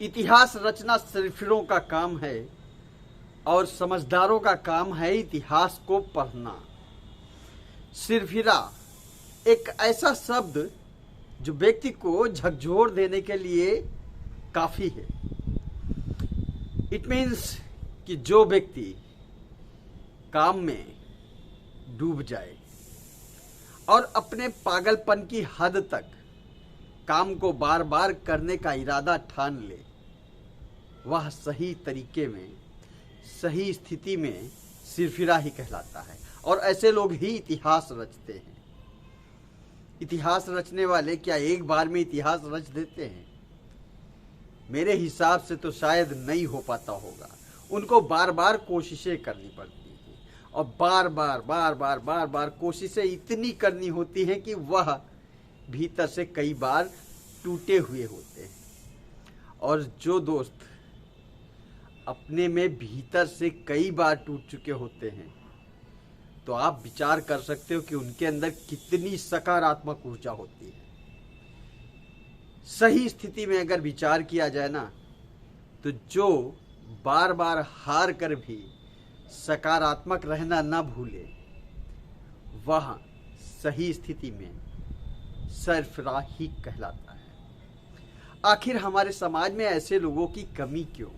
इतिहास रचना सिरफिरों का काम है और समझदारों का काम है इतिहास को पढ़ना। सिरफिरा एक ऐसा शब्द जो व्यक्ति को झकझोर देने के लिए काफी है। इट मीन्स कि जो व्यक्ति काम में डूब जाए और अपने पागलपन की हद तक काम को बार बार करने का इरादा ठान ले, वह सही तरीके में सही स्थिति में सिरफिरा ही कहलाता है। और ऐसे लोग ही इतिहास रचते हैं। इतिहास रचने वाले क्या एक बार में इतिहास रच देते हैं? मेरे हिसाब से तो शायद नहीं हो पाता होगा। उनको बार बार कोशिशें करनी पड़ती हैं और बार बार कोशिशें इतनी करनी होती हैं कि वह भीतर से कई बार टूटे हुए होते हैं। और जो दोस्त अपने में भीतर से कई बार टूट चुके होते हैं, तो आप विचार कर सकते हो कि उनके अंदर कितनी सकारात्मक ऊर्जा होती है। सही स्थिति में अगर विचार किया जाए ना, तो जो बार बार हार कर भी सकारात्मक रहना न भूले, वह सही स्थिति में सिरफिरा ही कहलाता है। आखिर हमारे समाज में ऐसे लोगों की कमी क्यों?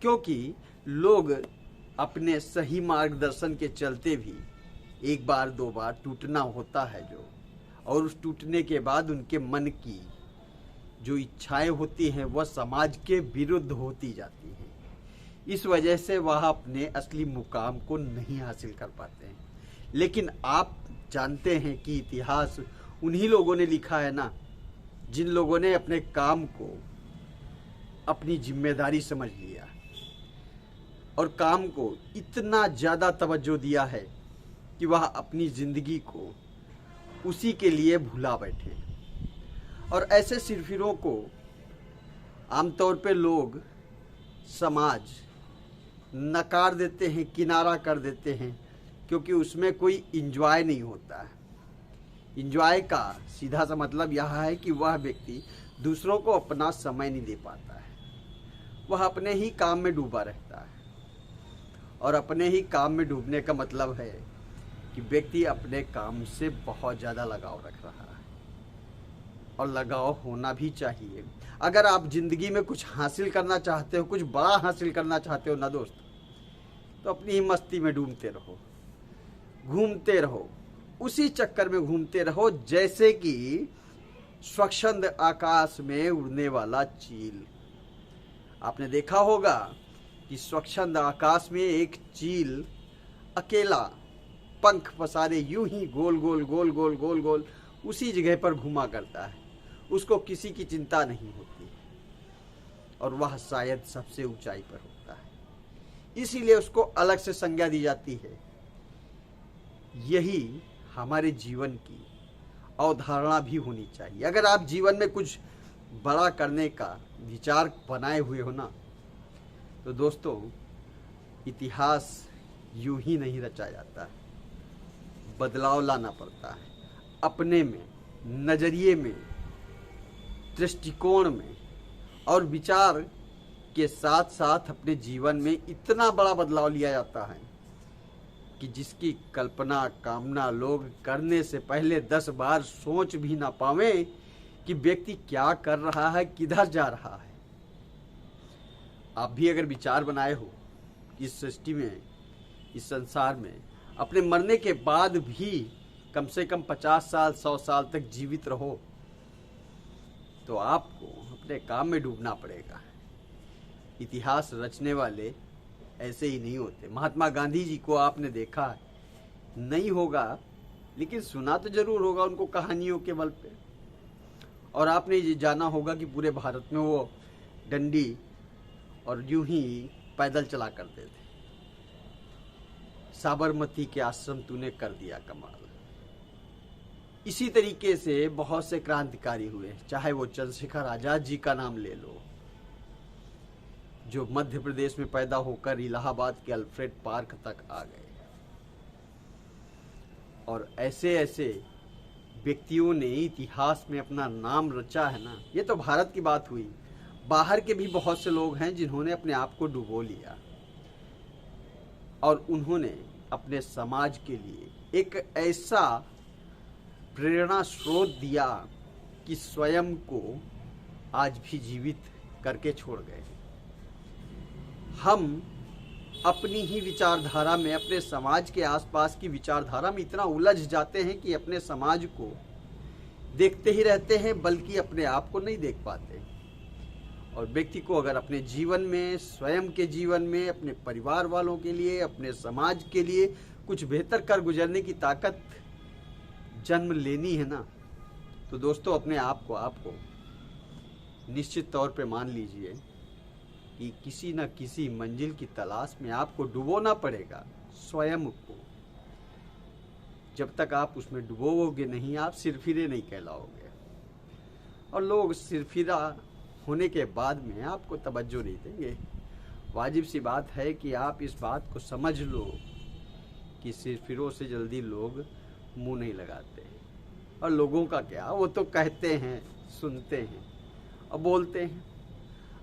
क्योंकि लोग अपने सही मार्गदर्शन के चलते भी एक बार दो बार टूटना होता है और उस टूटने के बाद उनके मन की जो इच्छाएं होती हैं वह समाज के विरुद्ध होती जाती हैं। इस वजह से वह अपने असली मुकाम को नहीं हासिल कर पाते हैं। लेकिन आप जानते हैं कि इतिहास उन्हीं लोगों ने लिखा है ना, जिन लोगों ने अपने काम को अपनी जिम्मेदारी समझ लिया और काम को इतना ज़्यादा तवज्जो दिया है कि वह अपनी ज़िंदगी को उसी के लिए भुला बैठे। और ऐसे सिरफिरों को आमतौर पे लोग समाज नकार देते हैं, किनारा कर देते हैं, क्योंकि उसमें कोई इंजॉय नहीं होता है। इंजॉय का सीधा सा मतलब यह है कि वह व्यक्ति दूसरों को अपना समय नहीं दे पाता है। वह अपने ही काम में डूबा रहता है। और अपने ही काम में डूबने का मतलब है कि व्यक्ति अपने काम से बहुत ज़्यादा लगाव रख रहा है। और लगाव होना भी चाहिए। अगर आप जिंदगी में कुछ हासिल करना चाहते हो, कुछ बड़ा हासिल करना चाहते हो ना दोस्त, तो अपनी ही मस्ती में डूबते रहो, घूमते रहो, उसी चक्कर में घूमते रहो जैसे कि स्वच्छंद आकाश में उड़ने वाला चील। आपने देखा होगा कि स्वच्छंद आकाश में एक चील अकेला पंख पसारे यूं ही गोल गोल गोल गोल गोल गोल उसी जगह पर घुमा करता है। उसको किसी की चिंता नहीं होती और वह शायद सबसे ऊंचाई पर होता है, इसीलिए उसको अलग से संज्ञा दी जाती है। यही हमारे जीवन की अवधारणा भी होनी चाहिए। अगर आप जीवन में कुछ बड़ा करने का विचार बनाए हुए हो ना, तो दोस्तों इतिहास यूं ही नहीं रचा जाता है। बदलाव लाना पड़ता है अपने में, नजरिए में, दृष्टिकोण में और विचार के साथ साथ अपने जीवन में इतना बड़ा बदलाव लिया जाता है कि जिसकी कल्पना कामना लोग करने से पहले 10 बार सोच भी ना पावे कि व्यक्ति क्या कर रहा है, किधर जा रहा है। आप भी अगर विचार बनाए हो इस सृष्टि में, इस संसार में अपने मरने के बाद भी कम से कम 50 साल 100 साल तक जीवित रहो, तो आपको अपने काम में डूबना पड़ेगा। इतिहास रचने वाले ऐसे ही नहीं होते। महात्मा गांधी जी को आपने देखा है, नहीं होगा लेकिन सुना तो जरूर होगा उनको कहानियों के बल पे। और आपने ये जाना होगा कि पूरे भारत में वो डंडी और यूं ही पैदल चला करते थे। साबरमती के आश्रम तूने कर दिया कमाल। इसी तरीके से बहुत से क्रांतिकारी हुए, चाहे वो चंद्रशेखर आजाद जी का नाम ले लो, जो मध्य प्रदेश में पैदा होकर इलाहाबाद के अल्फ्रेड पार्क तक आ गए। और ऐसे ऐसे व्यक्तियों ने इतिहास में अपना नाम रचा है ना। ये तो भारत की बात हुई। बाहर के भी बहुत से लोग हैं जिन्होंने अपने आप को डुबो लिया और उन्होंने अपने समाज के लिए एक ऐसा प्रेरणा स्रोत दिया कि स्वयं को आज भी जीवित करके छोड़ गए। हम अपनी ही विचारधारा में, अपने समाज के आसपास की विचारधारा में इतना उलझ जाते हैं कि अपने समाज को देखते ही रहते हैं, बल्कि अपने आप को नहीं देख पाते। और व्यक्ति को अगर अपने जीवन में, स्वयं के जीवन में, अपने परिवार वालों के लिए, अपने समाज के लिए कुछ बेहतर कर गुजरने की ताकत जन्म लेनी है ना, तो दोस्तों अपने आप को आपको निश्चित तौर पे मान लीजिए कि किसी न किसी मंजिल की तलाश में आपको डुबोना पड़ेगा स्वयं को। जब तक आप उसमें डुबोगे नहीं, आप सिरफिरे नहीं कहलाओगे। और लोग सिरफिरा होने के बाद में आपको तवज्जो नहीं देंगे। वाजिब सी बात है कि आप इस बात को समझ लो कि सिरफिरों से जल्दी लोग मुंह नहीं लगाते। और लोगों का क्या, वो तो कहते हैं, सुनते हैं और बोलते हैं।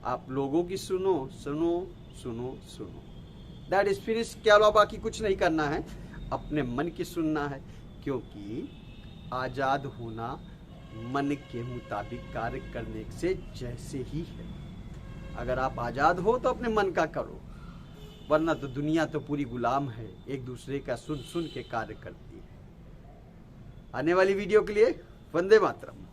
आप लोगों की सुनो सुनो सुनो सुनो, दैट इज फिनिश। क्या लो, बाकी कुछ नहीं करना है, अपने मन की सुनना है, क्योंकि आज़ाद होना मन के मुताबिक कार्य करने से जैसे ही है। अगर आप आज़ाद हो तो अपने मन का करो, वरना तो दुनिया तो पूरी गुलाम है, एक दूसरे का सुन सुन के कार्य करती है। आने वाली वीडियो के लिए वंदे मातरम।